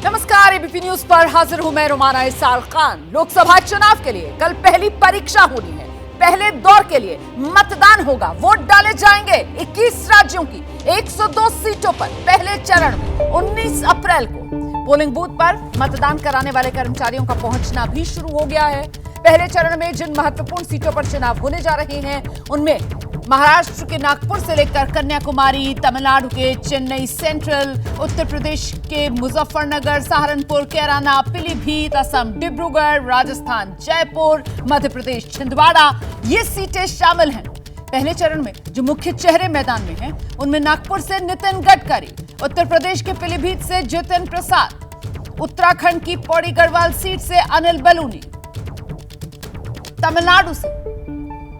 नमस्कार, ABP news पर हाजिर हूं मैं रोमाना इसाल खान। लोकसभा चुनाव के लिए कल पहली परीक्षा होनी है। पहले दौर के लिए मतदान होगा, वोट डाले जाएंगे 21 राज्यों की 102 सीटों पर। पहले चरण में 19 अप्रैल को पोलिंग बूथ पर मतदान कराने वाले कर्मचारियों का पहुंचना भी शुरू हो गया है। पहले चरण में जिन महत्वपूर्ण सीटों पर चुनाव होने जा रहे हैं उनमें महाराष्ट्र के नागपुर से लेकर कन्याकुमारी, तमिलनाडु के चेन्नई सेंट्रल, उत्तर प्रदेश के मुजफ्फरनगर, सहारनपुर, कैराना, पीलीभीत, असम डिब्रूगढ़, राजस्थान जयपुर, मध्य प्रदेश छिंदवाड़ा, ये सीटें शामिल हैं। पहले चरण में जो मुख्य चेहरे मैदान में हैं उनमें नागपुर से नितिन गडकरी, उत्तर प्रदेश के पीलीभीत से जितिन प्रसाद, उत्तराखंड की पौड़ी गढ़वाल सीट से अनिल बलूनी, तमिलनाडु से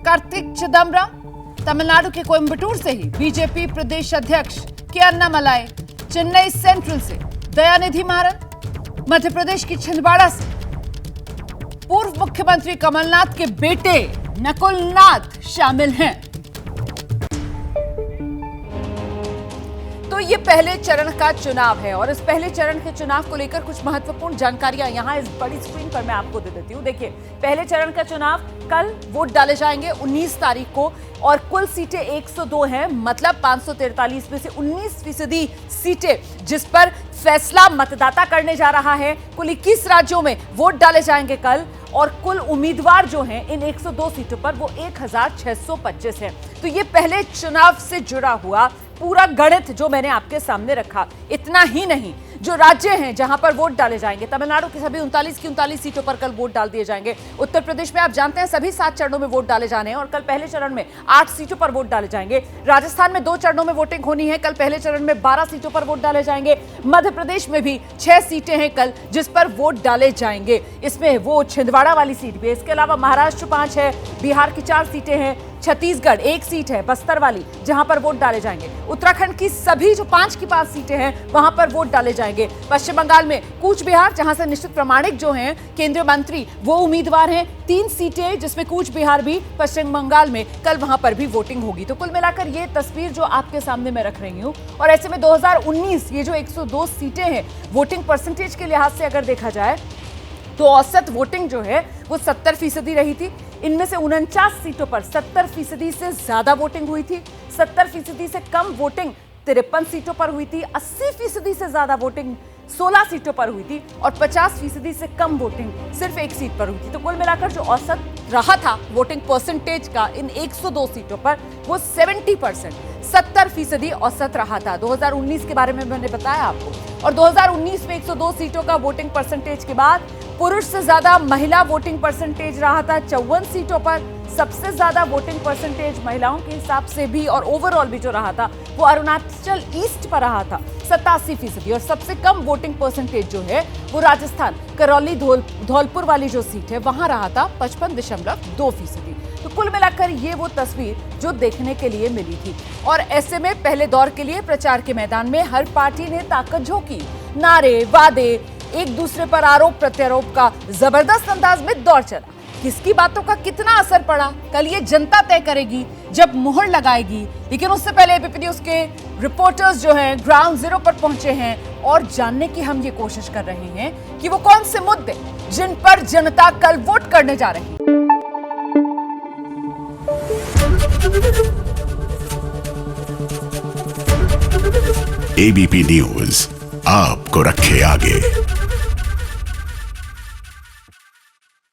कार्तिक चिदम्बरम, तमिलनाडु के कोयंबटूर से ही बीजेपी प्रदेश अध्यक्ष के अन्नामलाई, चेन्नई सेंट्रल से दयानिधि मारन, मध्य प्रदेश की छिंदवाड़ा से पूर्व मुख्यमंत्री कमलनाथ के बेटे नकुल नाथ शामिल हैं। तो ये पहले चरण का चुनाव है और इस पहले चरण के चुनाव को लेकर कुछ महत्वपूर्ण जानकारियां यहां इस बड़ी स्क्रीन पर मैं आपको दे देती हूं। देखिए, पहले चरण का चुनाव कल वोट डाले जाएंगे 19 तारीख को और कुल सीटें 102 हैं, मतलब 543 में से 19% सीटें जिस पर फैसला मतदाता करने जा रहा है। कुल 21 राज्यों में वोट डाले जाएंगे कल और कुल उम्मीदवार जो हैं इन 102 सीटों पर वो 1625 हैं। तो ये पहले चुनाव से जुड़ा हुआ पूरा गणित जो मैंने आपके सामने रखा। इतना ही नहीं, जो राज्य हैं जहां पर वोट डाले जाएंगे, तमिलनाडु की सभी 39 की 39 सीटों पर कल वोट डाल दिए जाएंगे। उत्तर प्रदेश में आप जानते हैं सभी 7 चरणों में वोट डाले जाने हैं और कल पहले चरण में 8 सीटों पर वोट डाले जाएंगे। राजस्थान में 2 चरणों में वोटिंग होनी है, कल पहले चरण में 12 सीटों पर वोट डाले जाएंगे। मध्य प्रदेश में भी 6 सीटें हैं कल जिस पर वोट डाले जाएंगे, इसमें वो छिंदवाड़ा वाली सीट भी है। इसके अलावा महाराष्ट्र 5 है, बिहार की 4 सीटें हैं, छत्तीसगढ़ 1 सीट है, बस्तर वाली जहां पर वोट डाले जाएंगे। उत्तराखंड की सभी जो 5 की 5 सीटें हैं वहां पर वोट डाले जाएंगे। पश्चिम बंगाल में कूच बिहार, जहां से निश्चित प्रामाणिक जो हैं केंद्रीय मंत्री वो उम्मीदवार हैं, 3 सीटें जिसमें कूच बिहार भी पश्चिम बंगाल में, कल वहां पर भी वोटिंग होगी। तो कुल मिलाकर ये तस्वीर जो आपके सामने मैं रख रही हूं और ऐसे में 2019 ये जो 102 सीटें हैं वोटिंग परसेंटेज के लिहाज से अगर देखा जाए तो औसत वोटिंग जो है वो 70% रही थी। इनमें से 49 सीटों पर 70% से ज्यादा वोटिंग हुई थी, 70% से कम वोटिंग 53 सीटों पर हुई थी, 80% से ज्यादा वोटिंग 16 सीटों पर हुई थी और 50% से कम वोटिंग सिर्फ 1 सीट पर हुई थी। तो कुल मिलाकर जो औसत रहा था वोटिंग परसेंटेज का इन 102 सीटों पर वो 70%, 70% औसत रहा था। 2019 के बारे में मैंने बताया आपको और 2019 में 102 सीटों का वोटिंग परसेंटेज के बाद पुरुष से ज्यादा महिला वोटिंग परसेंटेज रहा था 54 सीटों पर। सबसे ज्यादा वोटिंग परसेंटेज महिलाओं के हिसाब से भी और ओवरऑल भी जो रहा था वो अरुणाचल ईस्ट पर रहा था 87% और सबसे कम वोटिंग परसेंटेज जो है वो राजस्थान करौली धौलपुर वाली जो सीट है वहां रहा था 55.2%। तो कुल मिलाकर ये वो तस्वीर जो देखने के लिए मिली थी और ऐसे में पहले दौर के लिए प्रचार के मैदान में हर पार्टी ने ताकत झोंकी, नारे, वादे, एक दूसरे पर आरोप प्रत्यारोप का जबरदस्त अंदाज में दौर चला। किसकी बातों का कितना असर पड़ा कल ये जनता तय करेगी जब मुहर लगाएगी। लेकिन उससे पहले एबीपी न्यूज के रिपोर्टर्स जो हैं ग्राउंड जीरो पर पहुंचे हैं और जानने की हम ये कोशिश कर रहे हैं कि वो कौन से मुद्दे जिन पर जनता कल वोट करने जा रही है। एबीपी न्यूज आपको रखे आगे।